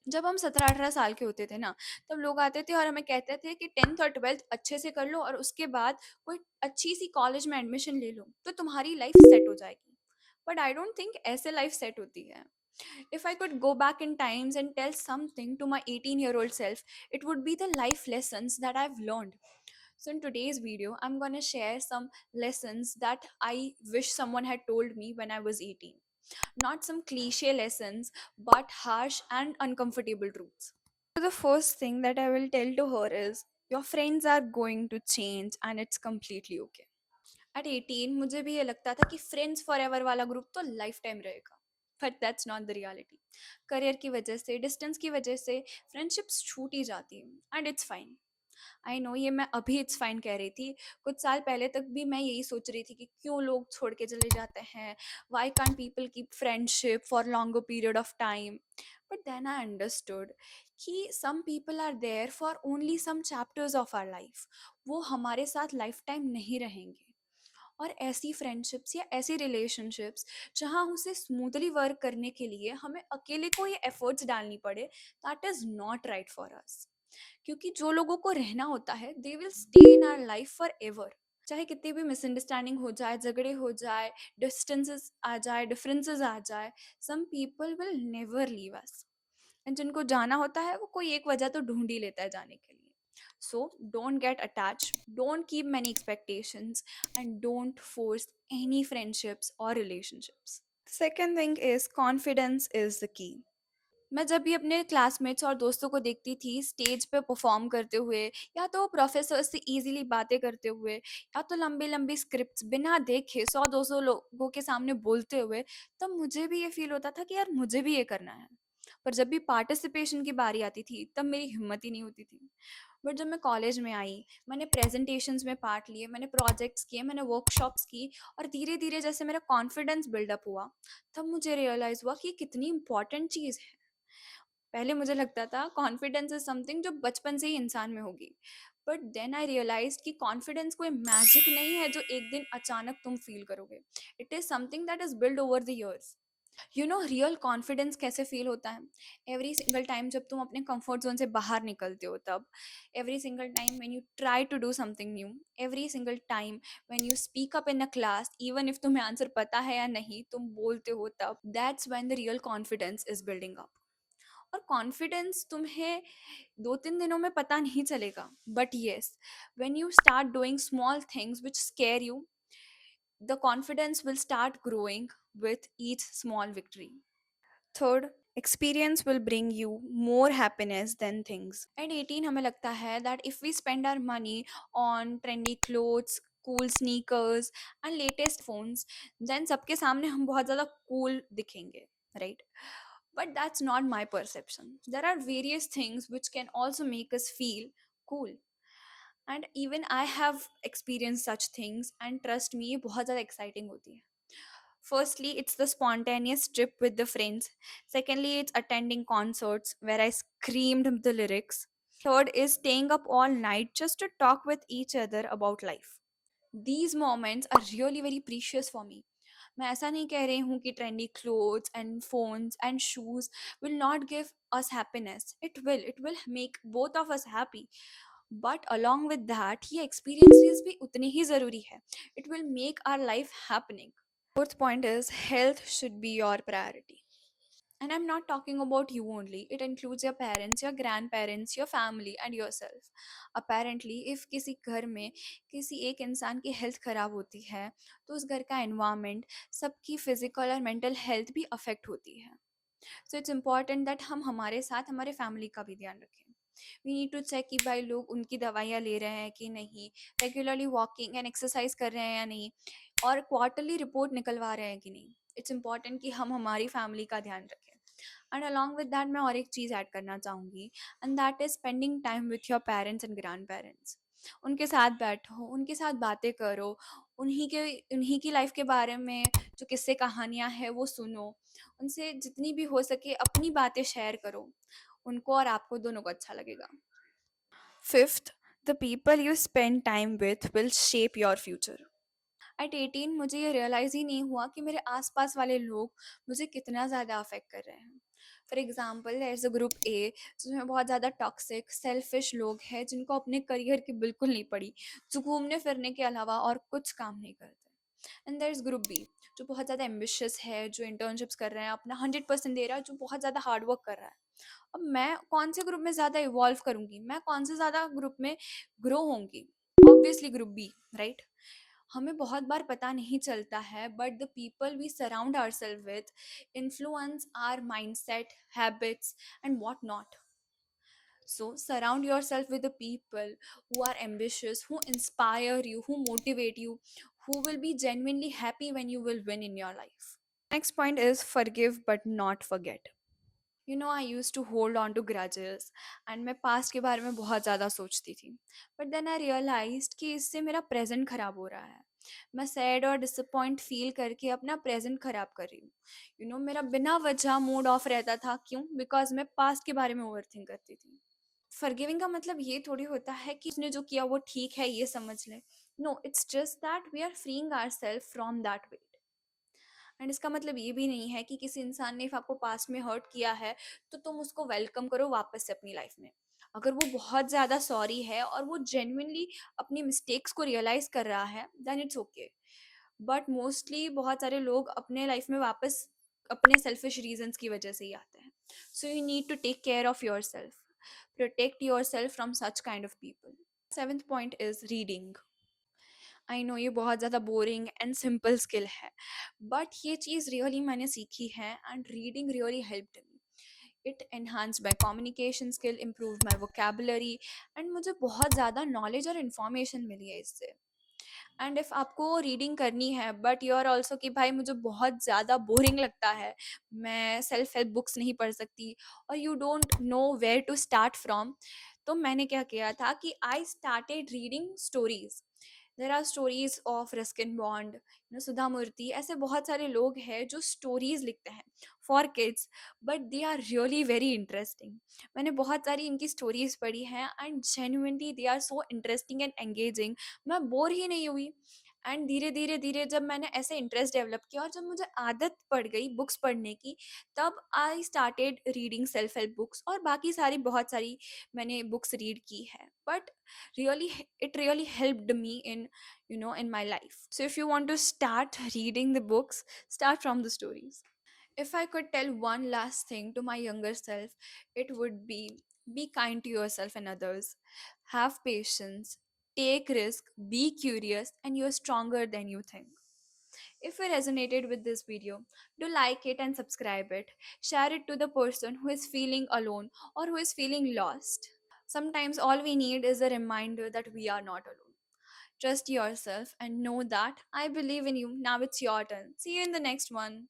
जब हम 17-18 साल के होते थे ना, तब लोग आते थे और हमें कहते थे कि 10th और 12th अच्छे से कर लो और उसके बाद कोई अच्छी सी कॉलेज में एडमिशन ले लो तो तुम्हारी लाइफ सेट हो जाएगी। बट आई डोंट थिंक ऐसे लाइफ सेट होती है। If I could go back in times and tell something to my 18-year-old self, it would be the life lessons that I've learned. So, in today's video, I'm going to share some lessons that I wish someone had told me when I was 18. Not some cliche lessons, but harsh and uncomfortable truths. So, the first thing that I will tell to her is your friends are going to change and it's completely okay. At 18 मुझे भी ये लगता था कि friends for ever वाला group तो life time रहेगा, but that's not the reality. Career की वजह से, डिस्टेंस की वजह से फ्रेंडशिप्स छूट ही जाती हैं and it's fine. I know ये मैं अभी इट्स फाइन कह रही थी, कुछ साल पहले तक भी मैं यही सोच रही थी कि क्यों लोग छोड़ के चले जाते हैं, why can't people keep friendship for longer period of time. But then I understood कि some people are there for only some chapters of our life, वो हमारे साथ लाइफ टाइम नहीं रहेंगे। और ऐसी फ्रेंडशिप्स या ऐसी रिलेशनशिप्स जहाँ उसे स्मूथली वर्क करने के लिए हमें अकेले को ये एफर्ट्स डालनी पड़े, that is not right for us. क्योंकि जो लोगों को रहना होता है they will stay in our life forever. चाहे कितनी भी मिसअंडरस्टैंडिंग हो जाए, झगड़े हो जाए, डिस्टेंसेस आ जाए, डिफरेंसेस आ जाए, some people will never leave us. And जिनको जाना होता है वो कोई एक वजह तो ढूंढ ही लेता है जाने के लिए। So don't get attach, don't keep many expectations and don't force any friendships और relationships. Second thing is confidence is the key. मैं जब भी अपने क्लासमेट्स और दोस्तों को देखती थी स्टेज पे परफॉर्म करते हुए, या तो प्रोफेसर से इजीली बातें करते हुए, या तो लंबी लंबी स्क्रिप्ट्स बिना देखे 100-200 लोगों के सामने बोलते हुए, तब मुझे भी ये फील होता था कि यार मुझे भी ये करना है। पर जब भी पार्टिसिपेशन की बारी आती थी तब मेरी हिम्मत ही नहीं होती थी। बट जब मैं कॉलेज में आई, मैंने प्रेजेंटेशंस में पार्ट लिए, मैंने प्रोजेक्ट्स किए, मैंने वर्कशॉप्स की, और धीरे धीरे जैसे मेरा कॉन्फिडेंस बिल्डअप हुआ, तब मुझे रियलाइज़ हुआ कि ये कितनी इंपॉर्टेंट चीज़ है। पहले मुझे लगता था कॉन्फिडेंस इज समथिंग जो बचपन से ही इंसान में होगी, बट देन आई रियलाइज कि कॉन्फिडेंस कोई मैजिक नहीं है जो एक दिन अचानक तुम फील करोगे। It is something that is build over the years. You know real confidence कैसे फील होता है? एवरी सिंगल टाइम जब तुम अपने कंफर्ट जोन से बाहर निकलते हो तब, every single time when you try to do something new, every single time when you speak up in a class, even if तुम्हें आंसर पता है या नहीं तुम बोलते हो, तब that's when the real confidence is building up. और कॉन्फिडेंस तुम्हें 2-3 दिनों में पता नहीं चलेगा, but yes, when you start doing small things which scare you, the confidence will start growing with each small victory. Third, experience will bring you more happiness than things. At 18 हमें लगता है that if we spend our money on trendy clothes, cool sneakers and latest phones, then सबके सामने हम बहुत ज़्यादा cool दिखेंगे, right? But that's not my perception. There are various things which can also make us feel cool. And even I have experienced such things, and trust me ये बहुत ज़्यादा exciting होती है। Firstly, it's the spontaneous trip with the friends. Secondly, it's attending concerts where I screamed the lyrics. Third is staying up all night just to talk with each other about life. These moments are really very precious for me. मैं ऐसा नहीं कह रही हूँ कि trendy clothes and phones and shoes will not give us happiness. It will make both of us happy, but along with that ये experiences भी उतने ही ज़रूरी है। It will make our life happening. Fourth point is health should be your priority. And I'm not talking about you only. It includes your parents, your grandparents, your family and yourself. Apparently, if किसी घर में किसी एक इंसान की health ख़राब होती है, तो उस घर का एनवायरनमेंट, सबकी फिजिकल और मेंटल हेल्थ भी अफेक्ट होती है। सो इट्स इम्पॉर्टेंट दैट हम हमारे साथ हमारे फैमिली का भी ध्यान रखें। वी नीड टू चेक कि भाई लोग उनकी दवाइयाँ ले रहे हैं कि नहीं, रेगुलरली वॉकिंग एंड एक्सरसाइज कर रहे हैं या नहीं, और क्वार्टरली रिपोर्ट निकलवा रहे हैं कि नहीं। इट्स इम्पॉर्टेंट कि हम हमारी फैमिली का ध्यान रखें। एंड अलॉन्ग विद दैट मैं और एक चीज़ ऐड करना चाहूँगी, and that is spending time with your parents and grand parents. उनके साथ बैठो, उनके साथ बातें करो, उन्हीं की लाइफ के बारे में जो किस्से कहानियाँ हैं वो सुनो, उनसे जितनी भी हो सके अपनी बातें शेयर करो। उनको और आपको दोनों को अच्छा लगेगा। Fifth, the people you spend time with will shape your future. At 18 मुझे ये रियलाइज़ ही नहीं हुआ कि मेरे आसपास वाले लोग मुझे कितना ज़्यादा अफेक्ट कर रहे हैं। For example as a group A, जिसमें बहुत ज़्यादा टॉक्सिक सेल्फिश लोग हैं जिनको अपने करियर की बिल्कुल नहीं पड़ी, जो घूमने फिरने के अलावा और कुछ काम नहीं करते। And there is group B, जो बहुत ज़्यादा एम्बिशियस है, जो इंटर्नशिप्स कर रहे हैं, अपना 100% दे रहा है, जो बहुत ज़्यादा हार्ड वर्क कर रहा है। अब मैं कौन से ग्रुप में ज़्यादा इवॉल्व करूंगी, मैं कौन से ज़्यादा ग्रुप में ग्रो होंगी? Obviously group B, right? हमें बहुत बार पता नहीं चलता है, but the people we surround ourself with influence our mindset, habits, and what not. So, surround yourself with the people who are ambitious, who inspire you, who motivate you, who will be genuinely happy when you will win in your life. Next point is forgive but not forget. I use to hold on to grudges, and मैं past के बारे में बहुत ज़्यादा सोचती थी। But then I realised कि इससे मेरा प्रेजेंट ख़राब हो रहा है। मैं सैड और डिसअपॉइंट फील करके अपना प्रेजेंट ख़राब कर रही हूँ। मेरा बिना वजह मूड ऑफ रहता था। क्यों? बिकॉज मैं पास्ट के बारे में ओवर थिंक करती थी। फॉरगिविंग का मतलब ये थोड़ी होता है कि उसने जो किया वो ठीक है, ये समझ ले। No, it's just that we are freeing our self from that weight. And इसका मतलब ये भी नहीं है कि किसी इंसान ने आपको पास्ट में हर्ट किया है तो तुम उसको वेलकम करो वापस से अपनी लाइफ में। अगर वो बहुत ज़्यादा सॉरी है और वो जेन्युइनली अपनी मिस्टेक्स को रियलाइज कर रहा है, then it's okay. But mostly बहुत सारे लोग अपने लाइफ में वापस अपने सेल्फिश रीजंस की वजह से ही आते हैं। So you need to take care of your self, protect your self from such kind of people. Seventh point is reading. I know ये बहुत ज़्यादा बोरिंग एंड सिंपल स्किल है, बट ये चीज़ रियली मैंने सीखी है, and reading really helped me. It enhance my communication skill, improve my vocabulary, and मुझे बहुत ज़्यादा नॉलेज और इन्फॉर्मेशन मिली है इससे। एंड इफ़ आपको रीडिंग करनी है बट यू आर ऑल्सो कि भाई मुझे बहुत ज़्यादा बोरिंग लगता है, मैं सेल्फ हेल्प बुक्स नहीं पढ़ सकती, और you don't know where to start from, तो मैंने क्या किया था कि I started reading stories. There are stories of Ruskin Bond, Sudha Murthy, ऐसे बहुत सारे लोग हैं जो स्टोरीज लिखते हैं for kids, but they are really very interesting. मैंने बहुत सारी इनकी स्टोरीज पढ़ी हैं and genuinely they are so interesting and engaging. मैं बोर ही नहीं हुई। एंड धीरे धीरे धीरे जब मैंने ऐसे इंटरेस्ट डेवलप किया और जब मुझे आदत पड़ गई बुक्स पढ़ने की, तब आई started reading self help books, और बाकी सारी बहुत सारी मैंने बुक्स रीड की है। But really it really helped me in my life. So if you want to start reading the books, start from the stories. If I could tell one last thing to my younger self, it would be kind to yourself and others. Have patience, take risk, be curious, and you're stronger than you think. If you resonated with this video, do like it and subscribe it. Share it to the person who is feeling alone or who is feeling lost. Sometimes all we need is a reminder that we are not alone. Trust yourself and know that I believe in you. Now it's your turn. See you in the next one.